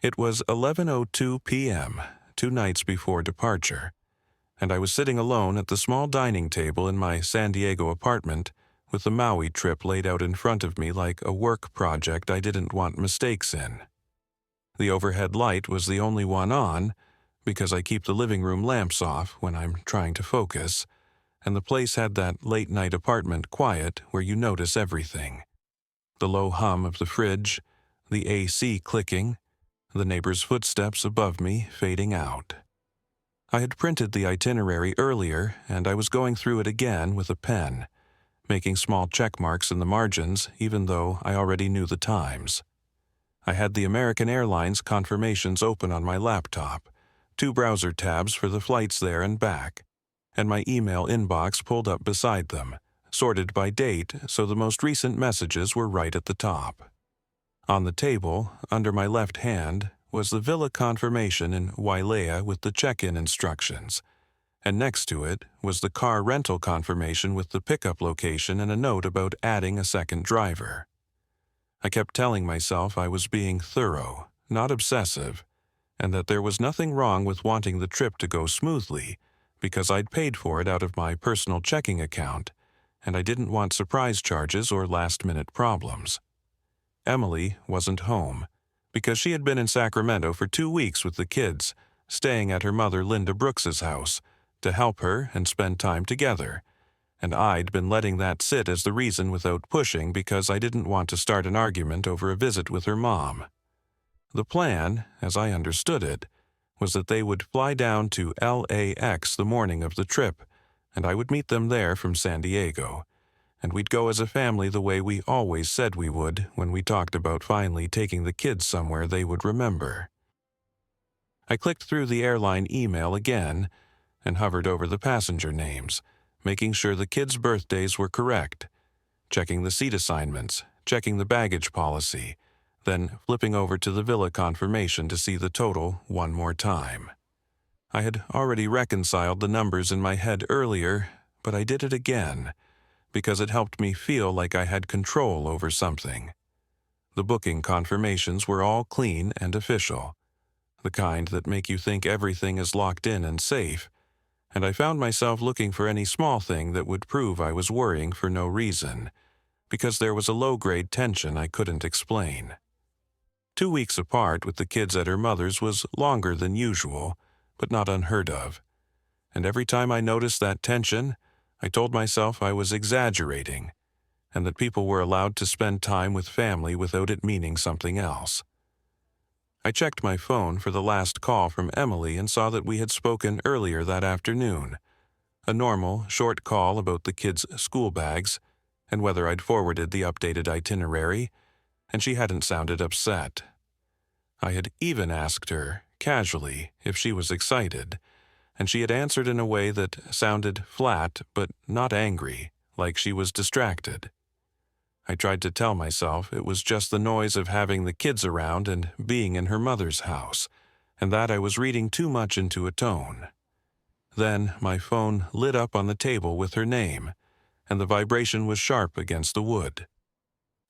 It was 11:02 p.m., 2 nights before departure, and I was sitting alone at the small dining table in my San Diego apartment with the Maui trip laid out in front of me like a work project I didn't want mistakes in. The overhead light was the only one on, because I keep the living room lamps off when I'm trying to focus, and the place had that late-night apartment quiet where you notice everything. The low hum of the fridge, the AC clicking, the neighbor's footsteps above me fading out. I had printed the itinerary earlier, and I was going through it again with a pen, making small check marks in the margins even though I already knew the times. I had the American Airlines confirmations open on my laptop, 2 browser tabs for the flights there and back, and my email inbox pulled up beside them, sorted by date so the most recent messages were right at the top. On the table, under my left hand, was the villa confirmation in Wailea with the check-in instructions, and next to it was the car rental confirmation with the pickup location and a note about adding a second driver. I kept telling myself I was being thorough, not obsessive, and that there was nothing wrong with wanting the trip to go smoothly because I'd paid for it out of my personal checking account, and I didn't want surprise charges or last-minute problems. Emily wasn't home because she had been in Sacramento for 2 weeks with the kids, staying at her mother Linda Brooks's house to help her and spend time together, and I'd been letting that sit as the reason without pushing because I didn't want to start an argument over a visit with her mom. The plan, as I understood it, was that they would fly down to LAX the morning of the trip, and I would meet them there from San Diego, and we'd go as a family the way we always said we would when we talked about finally taking the kids somewhere they would remember. I clicked through the airline email again and hovered over the passenger names, making sure the kids' birthdays were correct, checking the seat assignments, checking the baggage policy, then flipping over to the villa confirmation to see the total one more time. I had already reconciled the numbers in my head earlier, but I did it again, because it helped me feel like I had control over something. The booking confirmations were all clean and official, the kind that make you think everything is locked in and safe, and I found myself looking for any small thing that would prove I was worrying for no reason, because there was a low-grade tension I couldn't explain. 2 weeks apart with the kids at her mother's was longer than usual, but not unheard of, and every time I noticed that tension, I told myself I was exaggerating, and that people were allowed to spend time with family without it meaning something else. I checked my phone for the last call from Emily and saw that we had spoken earlier that afternoon, a normal, short call about the kids' school bags and whether I'd forwarded the updated itinerary, and she hadn't sounded upset. I had even asked her, casually, if she was excited, and she had answered in a way that sounded flat but not angry, like she was distracted. I tried to tell myself it was just the noise of having the kids around and being in her mother's house, and that I was reading too much into a tone. Then my phone lit up on the table with her name, and the vibration was sharp against the wood.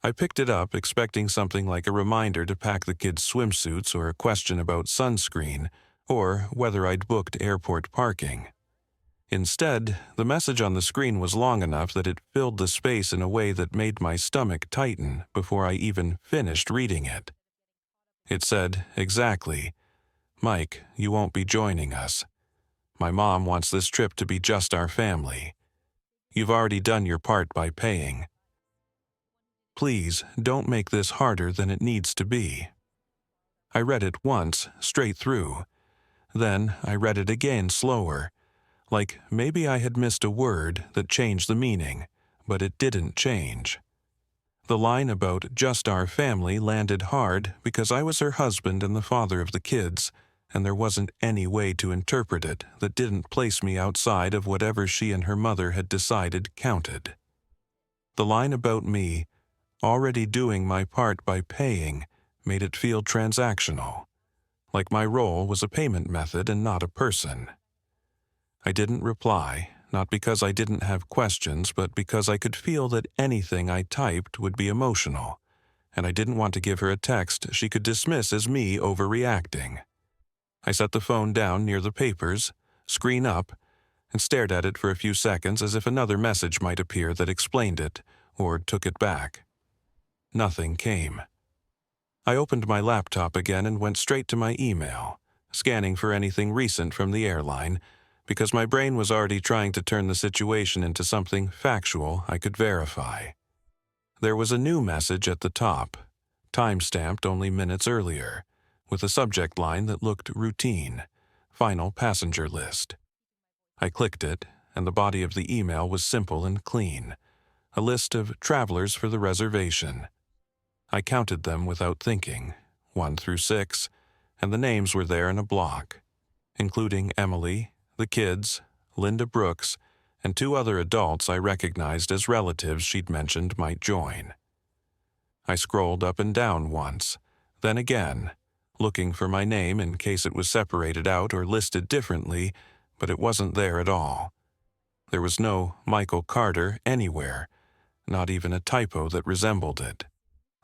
I picked it up expecting something like a reminder to pack the kids' swimsuits or a question about sunscreen, or whether I'd booked airport parking. Instead, the message on the screen was long enough that it filled the space in a way that made my stomach tighten before I even finished reading it. It said exactly, "Mike, you won't be joining us. My mom wants this trip to be just our family. You've already done your part by paying. Please don't make this harder than it needs to be." I read it once, straight through. Then I read it again slower, like maybe I had missed a word that changed the meaning, but it didn't change. The line about just our family landed hard because I was her husband and the father of the kids, and there wasn't any way to interpret it that didn't place me outside of whatever she and her mother had decided counted. The line about me, already doing my part by paying, made it feel transactional, like my role was a payment method and not a person. I didn't reply, not because I didn't have questions, but because I could feel that anything I typed would be emotional, and I didn't want to give her a text she could dismiss as me overreacting. I set the phone down near the papers, screen up, and stared at it for a few seconds as if another message might appear that explained it or took it back. Nothing came. I opened my laptop again and went straight to my email, scanning for anything recent from the airline, because my brain was already trying to turn the situation into something factual I could verify. There was a new message at the top, time-stamped only minutes earlier, with a subject line that looked routine, final passenger list. I clicked it, and the body of the email was simple and clean, a list of travelers for the reservation. I counted them without thinking, 1 through 6, and the names were there in a block, including Emily, the kids, Linda Brooks, and 2 other adults I recognized as relatives she'd mentioned might join. I scrolled up and down once, then again, looking for my name in case it was separated out or listed differently, but it wasn't there at all. There was no Michael Carter anywhere, not even a typo that resembled it.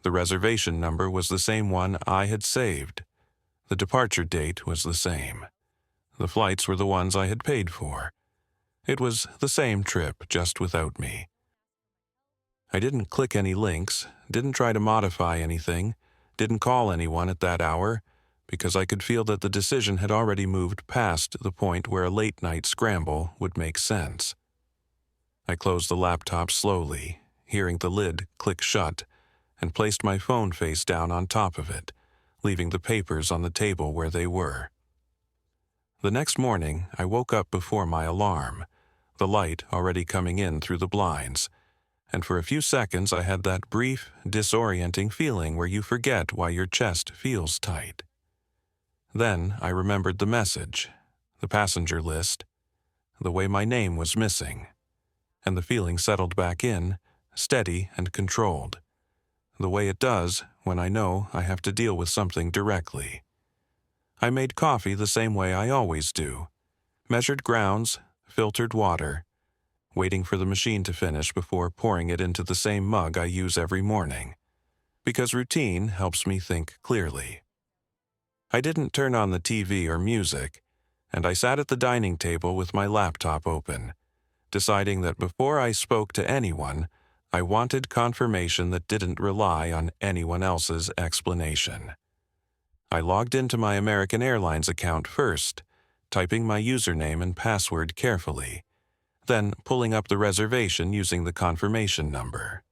The reservation number was the same one I had saved. The departure date was the same. The flights were the ones I had paid for. It was the same trip, just without me. I didn't click any links, didn't try to modify anything, didn't call anyone at that hour, because I could feel that the decision had already moved past the point where a late-night scramble would make sense. I closed the laptop slowly, hearing the lid click shut, and placed my phone face down on top of it, leaving the papers on the table where they were. The next morning, I woke up before my alarm, the light already coming in through the blinds, and for a few seconds I had that brief, disorienting feeling where you forget why your chest feels tight. Then I remembered the message, the passenger list, the way my name was missing, and the feeling settled back in, steady and controlled, the way it does when I know I have to deal with something directly. I made coffee the same way I always do, measured grounds, filtered water, waiting for the machine to finish before pouring it into the same mug I use every morning, because routine helps me think clearly. I didn't turn on the TV or music, and I sat at the dining table with my laptop open, deciding that before I spoke to anyone, I wanted confirmation that didn't rely on anyone else's explanation. I logged into my American Airlines account first, typing my username and password carefully, then pulling up the reservation using the confirmation number.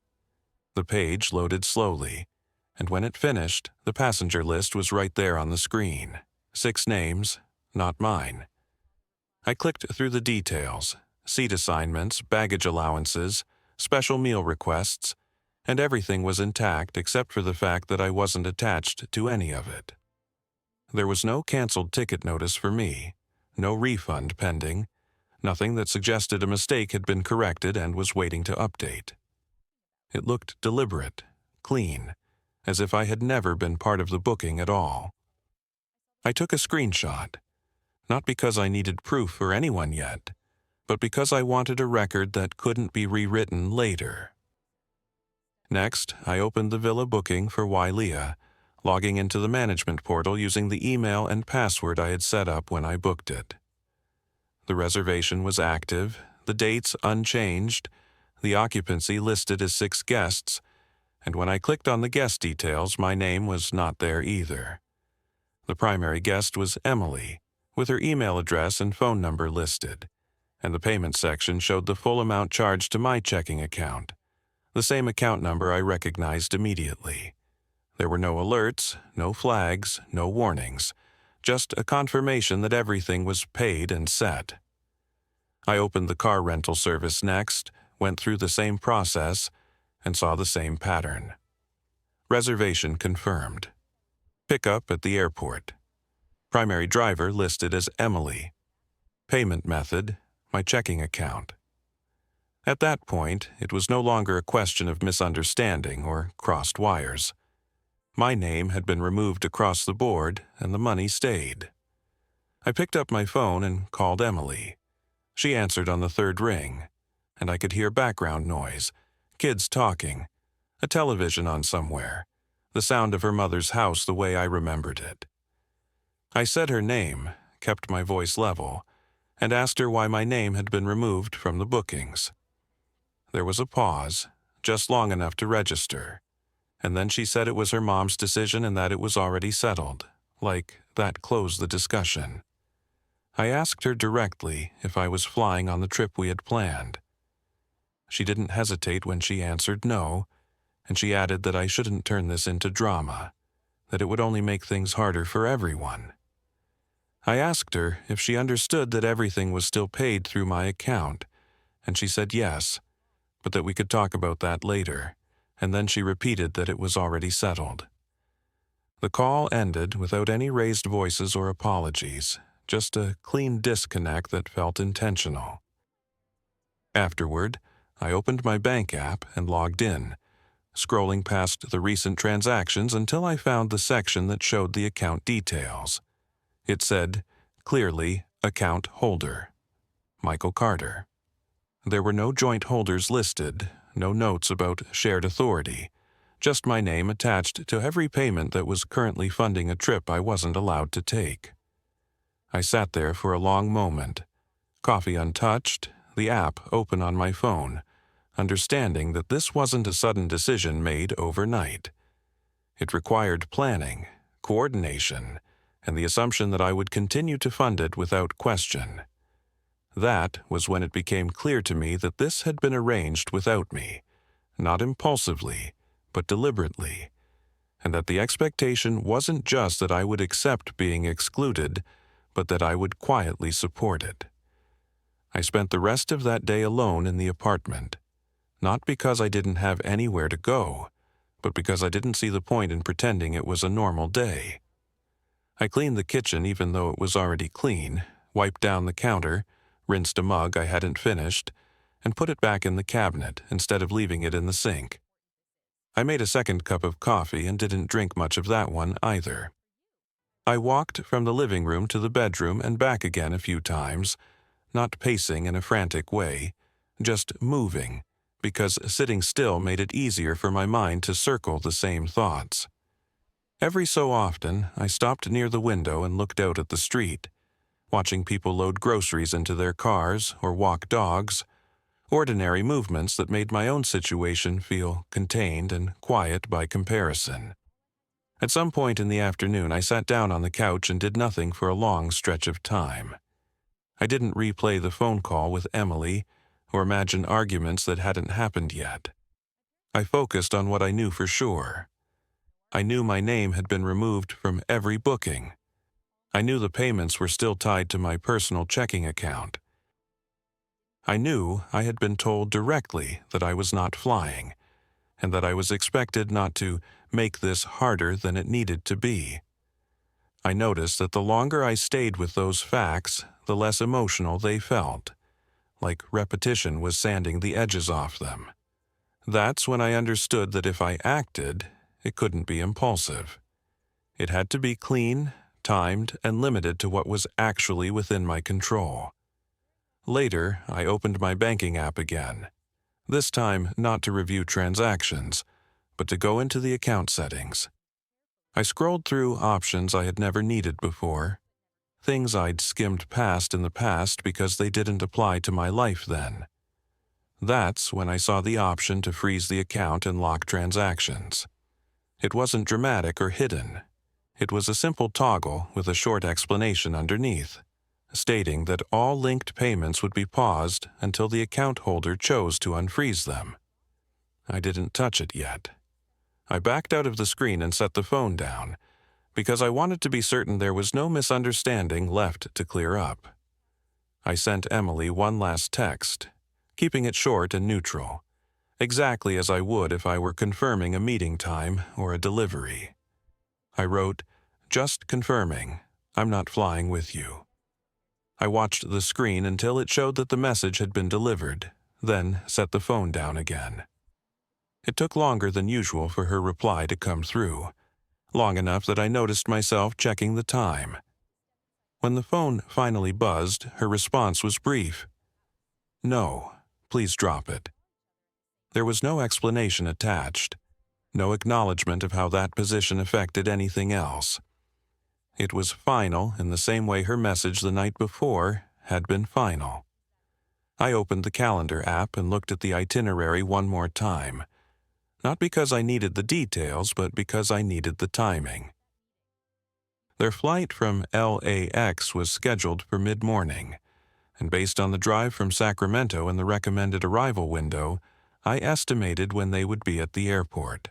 The page loaded slowly, and when it finished, the passenger list was right there on the screen. 6 names, not mine. I clicked through the details, seat assignments, baggage allowances, special meal requests, and everything was intact except for the fact that I wasn't attached to any of it. There was no canceled ticket notice for me, no refund pending, nothing that suggested a mistake had been corrected and was waiting to update. It looked deliberate, clean, as if I had never been part of the booking at all. I took a screenshot, not because I needed proof for anyone yet, but because I wanted a record that couldn't be rewritten later. Next, I opened the villa booking for Wailea, logging into the management portal using the email and password I had set up when I booked it. The reservation was active, the dates unchanged, the occupancy listed as 6 guests, and when I clicked on the guest details, my name was not there either. The primary guest was Emily, with her email address and phone number listed, and the payment section showed the full amount charged to my checking account, the same account number I recognized immediately. There were no alerts, no flags, no warnings, just a confirmation that everything was paid and set. I opened the car rental service next, went through the same process, and saw the same pattern. Reservation confirmed. Pickup at the airport. Primary driver listed as Emily. Payment method, my checking account. At that point, it was no longer a question of misunderstanding or crossed wires. My name had been removed across the board, and the money stayed. I picked up my phone and called Emily. She answered on the 3rd ring, and I could hear background noise, kids talking, a television on somewhere, the sound of her mother's house the way I remembered it. I said her name, kept my voice level, and asked her why my name had been removed from the bookings. There was a pause, just long enough to register, and then she said it was her mom's decision and that it was already settled, like that closed the discussion. I asked her directly if I was flying on the trip we had planned. She didn't hesitate when she answered no, and she added that I shouldn't turn this into drama, that it would only make things harder for everyone. I asked her if she understood that everything was still paid through my account, and she said yes, but that we could talk about that later, and then she repeated that it was already settled. The call ended without any raised voices or apologies, just a clean disconnect that felt intentional. Afterward, I opened my bank app and logged in, scrolling past the recent transactions until I found the section that showed the account details. It said, clearly, account holder, Michael Carter. There were no joint holders listed, no notes about shared authority, just my name attached to every payment that was currently funding a trip I wasn't allowed to take. I sat there for a long moment, coffee untouched, the app open on my phone, understanding that this wasn't a sudden decision made overnight. It required planning, coordination, and the assumption that I would continue to fund it without question. That was when it became clear to me that this had been arranged without me, not impulsively, but deliberately, and that the expectation wasn't just that I would accept being excluded, but that I would quietly support it. I spent the rest of that day alone in the apartment, not because I didn't have anywhere to go, but because I didn't see the point in pretending it was a normal day. I cleaned the kitchen even though it was already clean, wiped down the counter, rinsed a mug I hadn't finished, and put it back in the cabinet instead of leaving it in the sink. I made a second cup of coffee and didn't drink much of that one either. I walked from the living room to the bedroom and back again a few times, not pacing in a frantic way, just moving, because sitting still made it easier for my mind to circle the same thoughts. Every so often, I stopped near the window and looked out at the street, watching people load groceries into their cars or walk dogs, ordinary movements that made my own situation feel contained and quiet by comparison. At some point in the afternoon, I sat down on the couch and did nothing for a long stretch of time. I didn't replay the phone call with Emily or imagine arguments that hadn't happened yet. I focused on what I knew for sure. I knew my name had been removed from every booking. I knew the payments were still tied to my personal checking account. I knew I had been told directly that I was not flying, and that I was expected not to make this harder than it needed to be. I noticed that the longer I stayed with those facts, the less emotional they felt, like repetition was sanding the edges off them. That's when I understood that if I acted, it couldn't be impulsive. It had to be clean, timed, and limited to what was actually within my control. Later, I opened my banking app again, this time not to review transactions, but to go into the account settings. I scrolled through options I had never needed before, things I'd skimmed past in the past because they didn't apply to my life then. That's when I saw the option to freeze the account and lock transactions. It wasn't dramatic or hidden. It was a simple toggle with a short explanation underneath, stating that all linked payments would be paused until the account holder chose to unfreeze them. I didn't touch it yet. I backed out of the screen and set the phone down, because I wanted to be certain there was no misunderstanding left to clear up. I sent Emily one last text, keeping it short and neutral, exactly as I would if I were confirming a meeting time or a delivery. I wrote, "Just confirming, I'm not flying with you." I watched the screen until it showed that the message had been delivered, then set the phone down again. It took longer than usual for her reply to come through, long enough that I noticed myself checking the time. When the phone finally buzzed, her response was brief. "No, please drop it." There was no explanation attached. No acknowledgement of how that position affected anything else. It was final in the same way her message the night before had been final. I opened the calendar app and looked at the itinerary one more time. Not because I needed the details, but because I needed the timing. Their flight from LAX was scheduled for mid-morning, and based on the drive from Sacramento and the recommended arrival window, I estimated when they would be at the airport.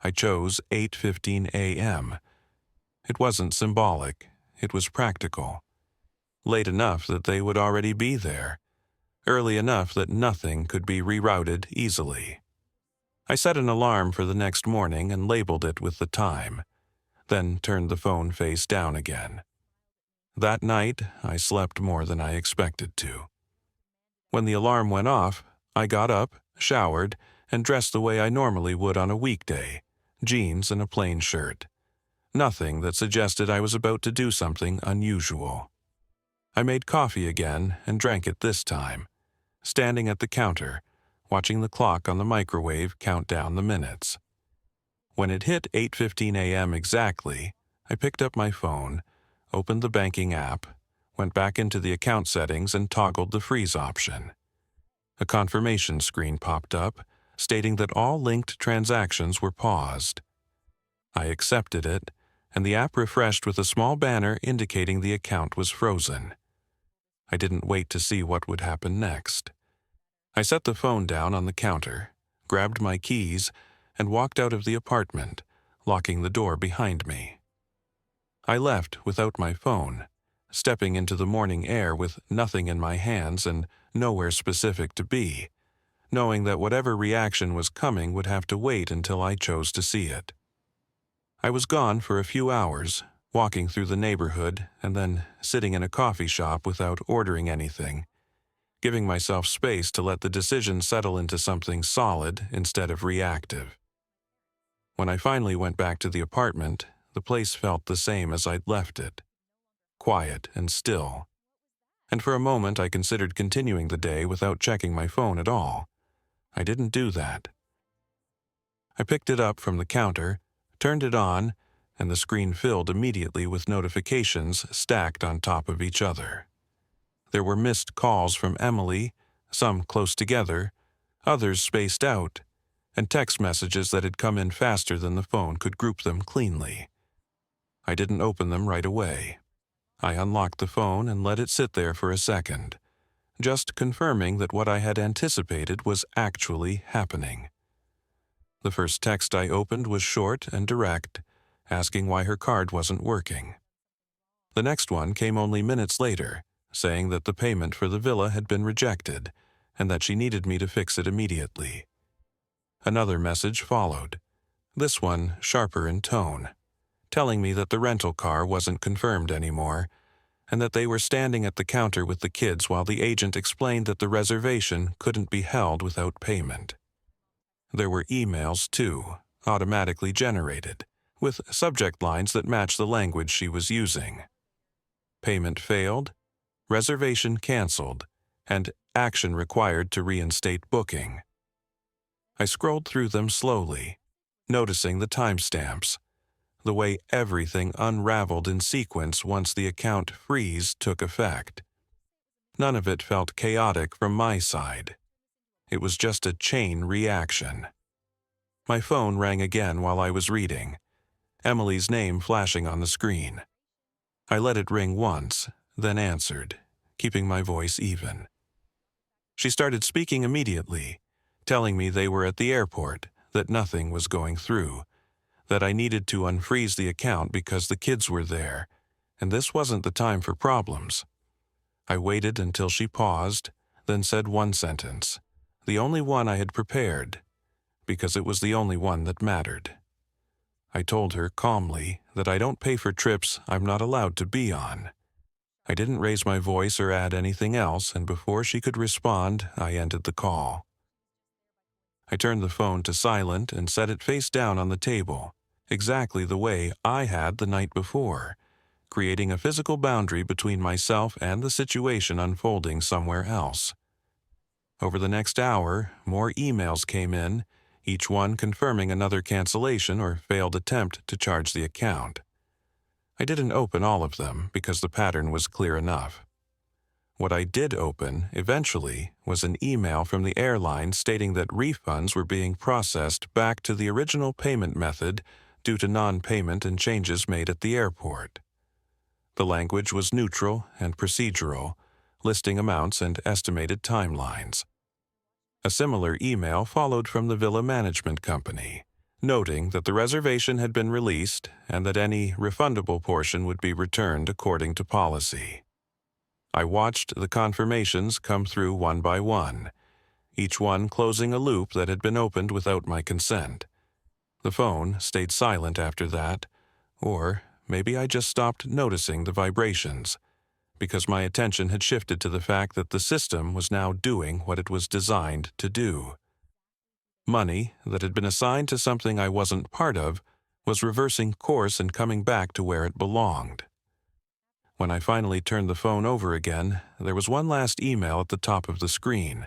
I chose 8:15 a.m. It wasn't symbolic, it was practical. Late enough that they would already be there. Early enough that nothing could be rerouted easily. I set an alarm for the next morning and labeled it with the time, then turned the phone face down again. That night, I slept more than I expected to. When the alarm went off, I got up, showered, and dressed the way I normally would on a weekday, jeans and a plain shirt. Nothing that suggested I was about to do something unusual. I made coffee again and drank it this time, standing at the counter, watching the clock on the microwave count down the minutes. When it hit 8:15 a.m. exactly, I picked up my phone, opened the banking app, went back into the account settings and toggled the freeze option. A confirmation screen popped up, stating that all linked transactions were paused. I accepted it, and the app refreshed with a small banner indicating the account was frozen. I didn't wait to see what would happen next. I set the phone down on the counter, grabbed my keys, and walked out of the apartment, locking the door behind me. I left without my phone, stepping into the morning air with nothing in my hands and nowhere specific to be, knowing that whatever reaction was coming would have to wait until I chose to see it. I was gone for a few hours, walking through the neighborhood and then sitting in a coffee shop without ordering anything, giving myself space to let the decision settle into something solid instead of reactive. When I finally went back to the apartment, the place felt the same as I'd left it, quiet and still. And for a moment I considered continuing the day without checking my phone at all. I didn't do that. I picked it up from the counter, turned it on, and the screen filled immediately with notifications stacked on top of each other. There were missed calls from Emily, some close together, others spaced out, and text messages that had come in faster than the phone could group them cleanly. I didn't open them right away. I unlocked the phone and let it sit there for a second, just confirming that what I had anticipated was actually happening. The first text I opened was short and direct, asking why her card wasn't working. The next one came only minutes later, saying that the payment for the villa had been rejected and that she needed me to fix it immediately. Another message followed, this one sharper in tone, telling me that the rental car wasn't confirmed anymore and that they were standing at the counter with the kids while the agent explained that the reservation couldn't be held without payment. There were emails, too, automatically generated, with subject lines that matched the language she was using. Payment failed, reservation canceled, and action required to reinstate booking. I scrolled through them slowly, noticing the timestamps, the way everything unraveled in sequence once the account freeze took effect. None of it felt chaotic from my side. It was just a chain reaction. My phone rang again while I was reading, Emily's name flashing on the screen. I let it ring once, then answered, keeping my voice even. She started speaking immediately, telling me they were at the airport, that nothing was going through, that I needed to unfreeze the account because the kids were there, and this wasn't the time for problems. I waited until she paused, then said one sentence, the only one I had prepared, because it was the only one that mattered. I told her calmly that I don't pay for trips I'm not allowed to be on. I didn't raise my voice or add anything else, and before she could respond, I ended the call. I turned the phone to silent and set it face down on the table, exactly the way I had the night before, creating a physical boundary between myself and the situation unfolding somewhere else. Over the next hour, more emails came in, each one confirming another cancellation or failed attempt to charge the account. I didn't open all of them because the pattern was clear enough. What I did open, eventually, was an email from the airline stating that refunds were being processed back to the original payment method due to non-payment and changes made at the airport. The language was neutral and procedural, listing amounts and estimated timelines. A similar email followed from the villa management company, noting that the reservation had been released and that any refundable portion would be returned according to policy. I watched the confirmations come through one by one, each one closing a loop that had been opened without my consent. The phone stayed silent after that, or maybe I just stopped noticing the vibrations, because my attention had shifted to the fact that the system was now doing what it was designed to do. Money that had been assigned to something I wasn't part of was reversing course and coming back to where it belonged. When I finally turned the phone over again, there was one last email at the top of the screen,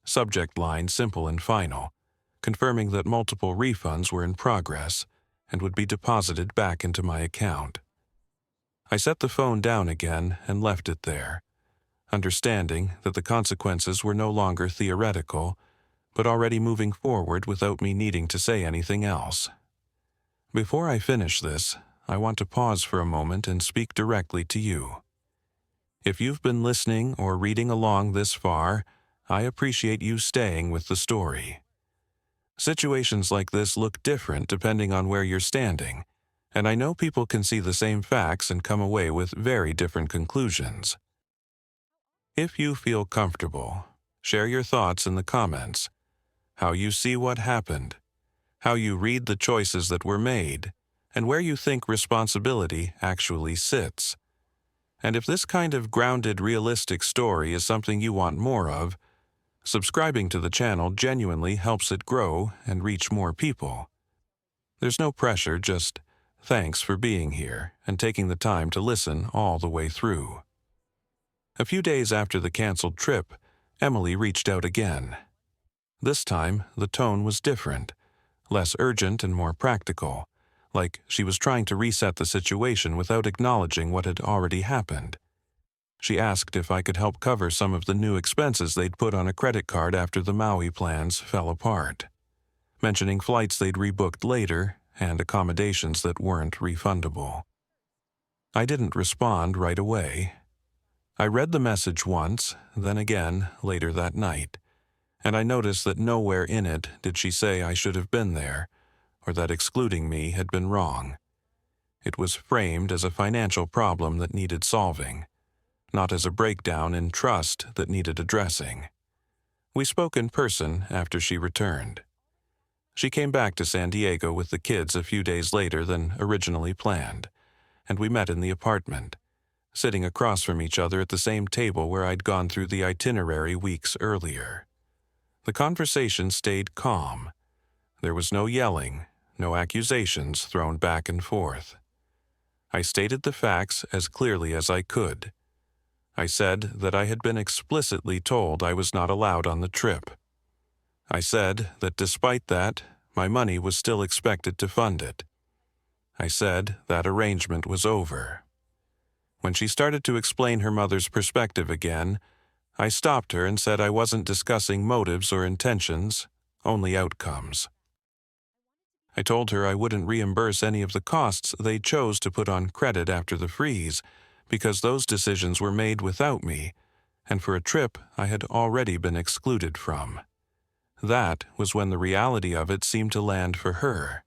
subject line simple and final, confirming that multiple refunds were in progress and would be deposited back into my account. I set the phone down again and left it there, understanding that the consequences were no longer theoretical, but already moving forward without me needing to say anything else. Before I finish this, I want to pause for a moment and speak directly to you. If you've been listening or reading along this far, I appreciate you staying with the story. Situations like this look different depending on where you're standing, and I know people can see the same facts and come away with very different conclusions. If you feel comfortable, share your thoughts in the comments, how you see what happened, how you read the choices that were made, and where you think responsibility actually sits. And if this kind of grounded, realistic story is something you want more of, subscribing to the channel genuinely helps it grow and reach more people. There's no pressure, just thanks for being here and taking the time to listen all the way through. A few days after the canceled trip, Emily reached out again. This time, the tone was different, less urgent and more practical, like she was trying to reset the situation without acknowledging what had already happened. She asked if I could help cover some of the new expenses they'd put on a credit card after the Maui plans fell apart, mentioning flights they'd rebooked later and accommodations that weren't refundable. I didn't respond right away. I read the message once, then again later that night, and I noticed that nowhere in it did she say I should have been there, or that excluding me had been wrong. It was framed as a financial problem that needed solving, not as a breakdown in trust that needed addressing. We spoke in person after she returned. She came back to San Diego with the kids a few days later than originally planned, and we met in the apartment, sitting across from each other at the same table where I'd gone through the itinerary weeks earlier. The conversation stayed calm. There was no yelling, no accusations thrown back and forth. I stated the facts as clearly as I could. I said that I had been explicitly told I was not allowed on the trip. I said that despite that, my money was still expected to fund it. I said that arrangement was over. When she started to explain her mother's perspective again, I stopped her and said I wasn't discussing motives or intentions, only outcomes. I told her I wouldn't reimburse any of the costs they chose to put on credit after the freeze, because those decisions were made without me, and for a trip I had already been excluded from. That was when the reality of it seemed to land for her.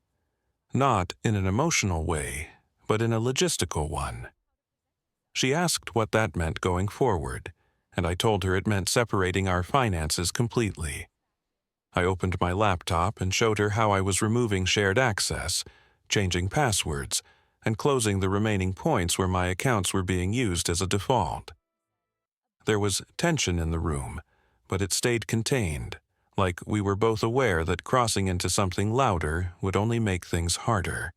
Not in an emotional way, but in a logistical one. She asked what that meant going forward, and I told her it meant separating our finances completely. I opened my laptop and showed her how I was removing shared access, changing passwords, and closing the remaining points where my accounts were being used as a default. There was tension in the room, but it stayed contained, like we were both aware that crossing into something louder would only make things harder.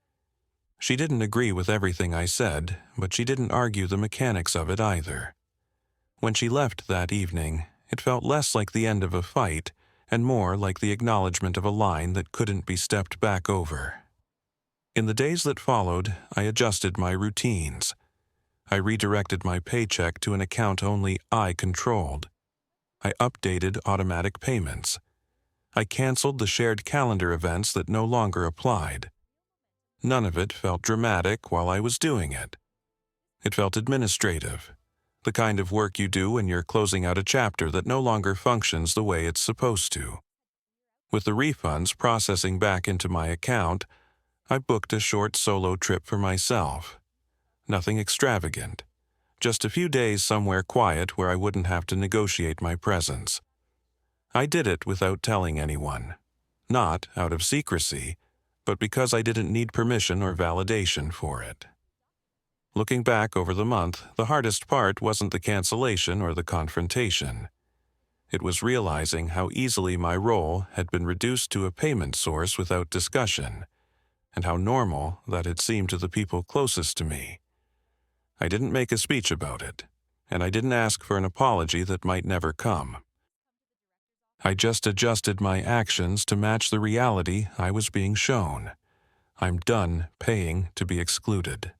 She didn't agree with everything I said, but she didn't argue the mechanics of it either. When she left that evening, it felt less like the end of a fight and more like the acknowledgement of a line that couldn't be stepped back over. In the days that followed, I adjusted my routines. I redirected my paycheck to an account only I controlled. I updated automatic payments. I canceled the shared calendar events that no longer applied. None of it felt dramatic while I was doing it. It felt administrative, the kind of work you do when you're closing out a chapter that no longer functions the way it's supposed to. With the refunds processing back into my account, I booked a short solo trip for myself. Nothing extravagant, just a few days somewhere quiet where I wouldn't have to negotiate my presence. I did it without telling anyone, not out of secrecy, but because I didn't need permission or validation for it. Looking back over the month, the hardest part wasn't the cancellation or the confrontation. It was realizing how easily my role had been reduced to a payment source without discussion, and how normal that had seemed to the people closest to me. I didn't make a speech about it, and I didn't ask for an apology that might never come. I just adjusted my actions to match the reality I was being shown. I'm done paying to be excluded.